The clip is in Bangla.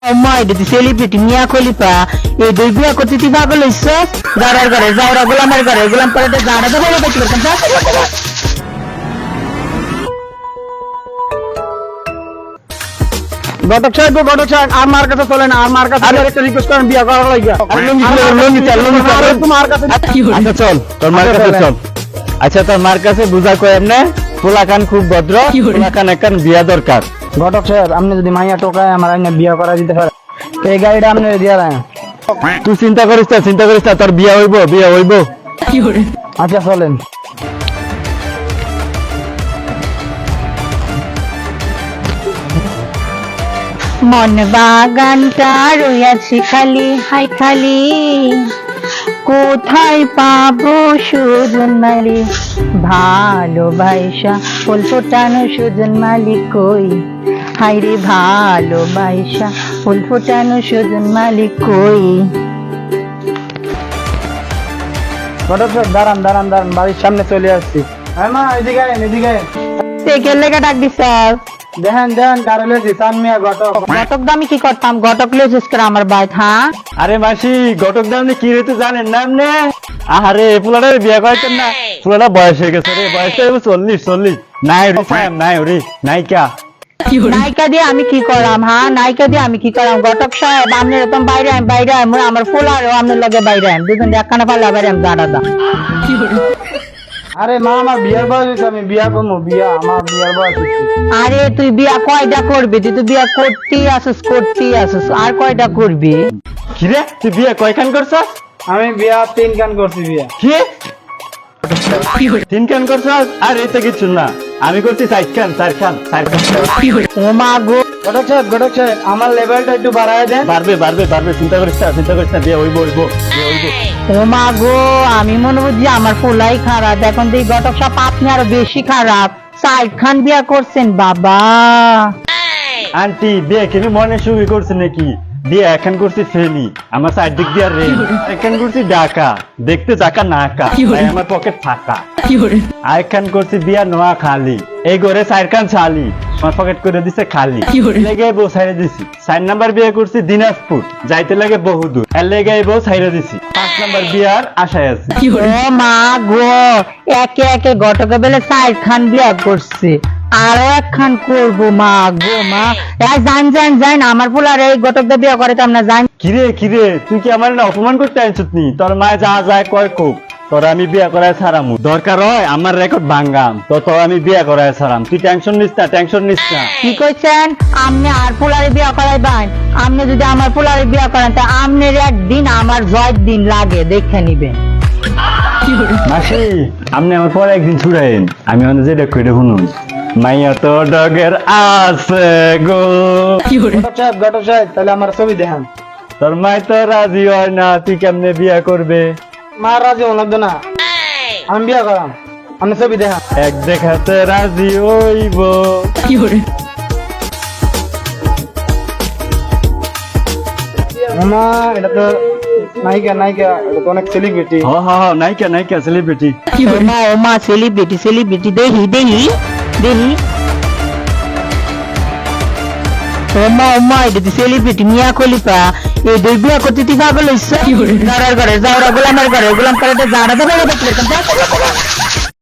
Amma এটা তুই সেলিব্রিটি মিয়া খলিফা এই দুই বিয়া করতে তুই পাগল হইছস জারার ঘরে জাউরা গোলামের ঘরে গোলাম করে জাড়া দেবো বেশি করতাম ঘটক সাহেব আমার কাছে চলেন আমার কাছে একটা রিকোয়েস্ট করেন বিয়া করার লাগা লঙ্গি চল তোমার কাছে আচ্ছা চল তোর মার কাছে চল আচ্ছা তোর মার কাছে বুঝা কই এমনে পোলাকান খুব ভদ্র পোলাকান একখান বিয়া দরকার ঘটক সাহেব আপনি যদি মাইয়া টোকায় আমার আইনা বিয়া করা দিতে পারেন এই গাড়িটা আপনি দিয়া দেন তুই চিন্তা করিস না তোর বিয়া হইব আচ্ছা চলেন মন বাগানটা রইয়াছে খালি হাই খালি কোথায় পাবো সুজন মালিক ভালোবাসা ফুল ফোটানো সুজন মালিক কই হাইরে ভালোবাসা ফুল ফোটানো সুজন মালিক কই ঘটক সাহেব দাঁড়ান বাড়ির সামনে চলে আসছি হ্যাঁ মা এদিকে কে লেগে ডাক দিছ দেখেন কারে লেছি চান মিয়া ঘটক ঘটক দামি কি করতাম ঘটক লেছিস করে আমার বাইত হ্যাঁ আরে মাসি ঘটক দামনে কি রে তুই জানেন না এমনে আরে পোলাটার বিয়া করাইতেন না পোলাটা বয়স হয়ে গেছে রে বয়সটা 40 নাই রে স্যাম নাই রে নাইকা নায়িকা দিয়ে আমি কি করাম হ্যাঁ নায়িকা দিয়ে আমি কি করাম ঘটক সাহেব আপনি এরকম বাইরে আমার ফুলারও আপনার লগে বাইরে দুজন একখানা পাল্লা বাইরে আমি দাঁড়া দা আরে মা আমার বিয়ার বয়স হয়েছে আমি বিয়া করবো আমার বিয়ার বয়স হয়েছে আরে তুই বিয়া কয়টা করবি তুই তো বিয়া করতেই আসিস আর কয়টা করবি কি রে তুই বিয়া কয়খান করছস আমি বিয়া 3 কান করছি বিয়া কি 3 কান করছস আর এটা কিছু না আমি করছি 4 কান ও মা গো ঘটক সাহেব আমার লেভেলটা একটু বাড়ায় দেন বাড়বে চিন্তা করিস না বিয়া হইব ও মা গো আমি মনে বুঝি আমার ফুলাই খারাপ এখন তুই ঘটক সাহেব আপনি আরো বেশি খারাপ সাইড খান বিয়া করছেন বাবা আন্টি বিয়ে কি মনে শুরু করছে নাকি বিয়ে এখন করছি ফেনি আমার সাইড দিক দিয়ে রে এখন করছি ঢাকা দেখতে টাকা নাকা তাই আমার পকেট ফাঁকা এখন করছি বিয়া নোয়া খালি এই ঘরে সাইরকান ছালি আমার পকেট করে দিছে খালি লেগে বউ ছাইরে দিছি 4 নাম্বার বিয়ে করছি দিনাজপুর যাইতে লাগে বহুদূর এর লেগে বউ ছাইরে দিছি 5 নাম্বার বিয়ার আশায় আছি ও মা গো একে ঘটকে বেলে সাইড খান বিয়া করছে আরো একখান করবো মা গো মা জান আমার ফুলার এই ঘটক বিয়া করে তো আমরা জান কিরে তুই কি আমার না অপমান করতে আনছিস নি তোর মা যা যায় কয় কোক তোর আমি বিয়া করায় ছাড়ামু দরকার হয় আমার রেকর্ড ভাঙ্গাম তো আমি বিয়া করায় ছাড়াম তুই টেনশন নিস না কি কইছেন আপনি আর ফুলারে বিয়া করাইবেন আপনি যদি আমার ফুলারে বিয়া করেন তা আপনার একদিন আমার 6 দিন লাগে দেখে নিবেন মাসি আপনি আমার পরে একদিন ছুড়াইন আমি অন্য যেটা কইরে শুনুন মাইয়া তো ডগের আছে গো ঘটক সাহেব তাহলে আমার ছবি দেখান তোর মাই তো রাজি হয় না তুই কেমনে বিয়া করবে মা রাজি লাগবে না আমি বিয়া করাম আমি ছবি দেখান এক দেখাতে রাজি হইব মামা এটা তো নায়িকা এটা তো অনেক সেলিব্রিটি নাইকা সেলিব্রিটি ও মা সেলিব্রিটি দেখি ও মা এটা তুই সেলিব্রিটি মিয়া খলিফা এই দুই বিয়া করতে তুই পাগল হইছ জাউরা ঘরে জাউরা গোলামের ঘরে গোলাম করে জাড়া দেবো